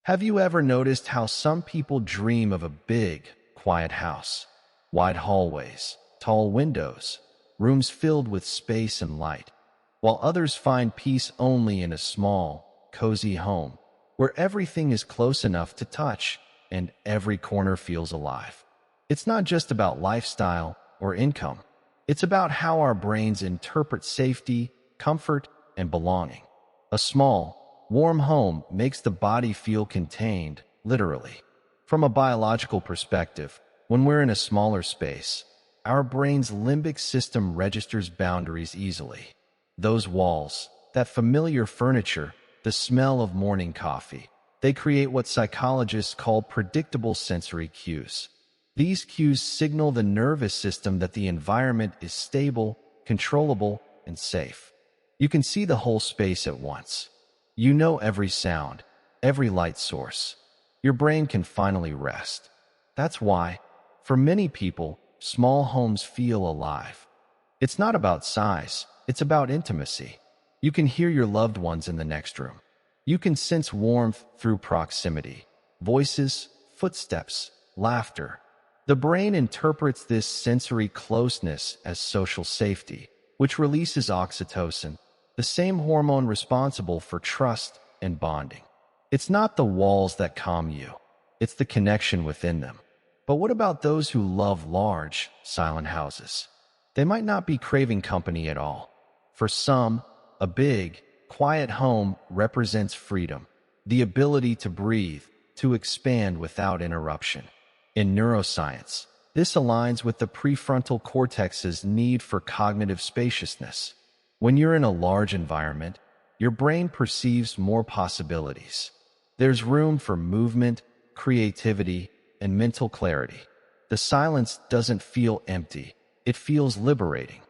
Have you ever noticed how some people dream of a big, quiet house? Wide hallways, tall windows, rooms filled with space and light, while others find peace only in a small, cozy home where everything is close enough to touch and every corner feels alive. It's not just about lifestyle or income. It's about how our brains interpret safety, comfort, and belonging. A small, warm home makes the body feel contained, literally. From a biological perspective, when we're in a smaller space, our brain's limbic system registers boundaries easily. Those walls, that familiar furniture, the smell of morning coffee, they create what psychologists call predictable sensory cues. These cues signal the nervous system that the environment is stable, controllable, and safe. You can see the whole space at once. You know every sound, every light source. Your brain can finally rest. That's why, for many people, small homes feel alive. It's not about size, it's about intimacy. You can hear your loved ones in the next room. You can sense warmth through proximity, voices, footsteps, laughter. The brain interprets this sensory closeness as social safety, which releases oxytocin, the same hormone responsible for trust and bonding. It's not the walls that calm you, it's the connection within them. But what about those who love large, silent houses? They might not be craving company at all. For some, a big, quiet home represents freedom, the ability to breathe, to expand without interruption. In neuroscience, this aligns with the prefrontal cortex's need for cognitive spaciousness. When you're in a large environment, your brain perceives more possibilities. There's room for movement, creativity, and mental clarity. The silence doesn't feel empty, it feels liberating.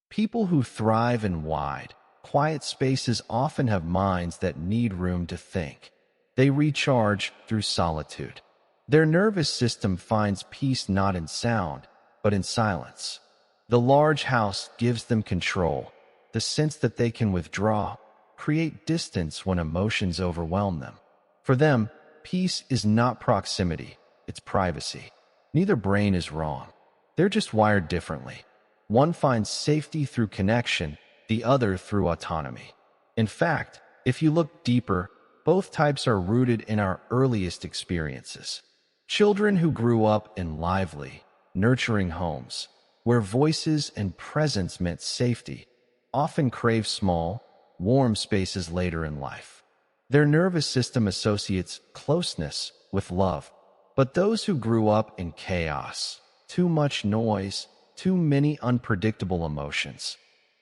People who thrive in wide, quiet spaces often have minds that need room to think. They recharge through solitude. Their nervous system finds peace not in sound, but in silence. The large house gives them control, the sense that they can withdraw, create distance when emotions overwhelm them. For them, peace is not proximity, it's privacy. Neither brain is wrong. They're just wired differently. One finds safety through connection, the other through autonomy. In fact, if you look deeper, both types are rooted in our earliest experiences. Children who grew up in lively, nurturing homes, where voices and presence meant safety, often crave small, warm spaces later in life. Their nervous system associates closeness with love. But those who grew up in chaos, too much noise, too many unpredictable emotions,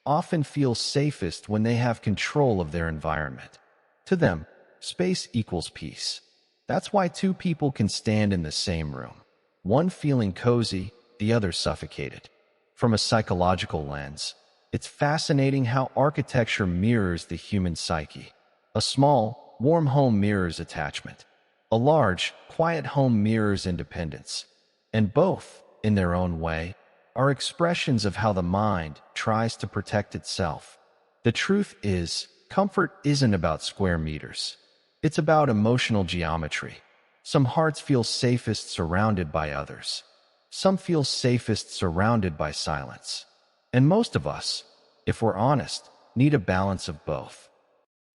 often feel safest when they have control of their environment. To them, space equals peace. That's why two people can stand in the same room, one feeling cozy, the other suffocated. From a psychological lens, it's fascinating how architecture mirrors the human psyche. A small, warm home mirrors attachment. A large, quiet home mirrors independence. And both, in their own way, are expressions of how the mind tries to protect itself. The truth is, comfort isn't about square meters. It's about emotional geometry. Some hearts feel safest surrounded by others. Some feel safest surrounded by silence. And most of us, if we're honest, need a balance of both.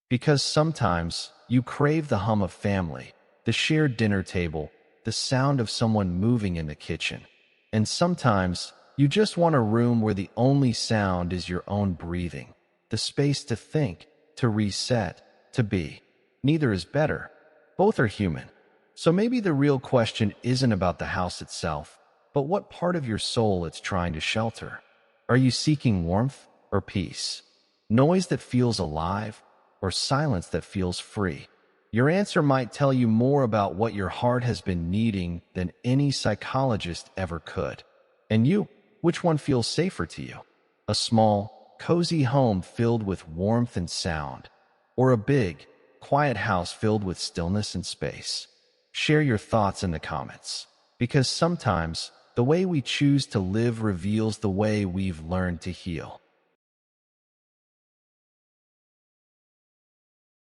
Because sometimes you crave the hum of family, the shared dinner table, the sound of someone moving in the kitchen. And sometimes you just want a room where the only sound is your own breathing, the space to think, to reset, to be. Neither is better. Both are human. So maybe the real question isn't about the house itself, but what part of your soul it's trying to shelter. Are you seeking warmth or peace? Noise that feels alive or silence that feels free? Your answer might tell you more about what your heart has been needing than any psychologist ever could. And you, which one feels safer to you? A small, cozy home filled with warmth and sound, or a big, quiet house filled with stillness and space? Share your thoughts in the comments, because sometimes the way we choose to live reveals the way we've learned to heal.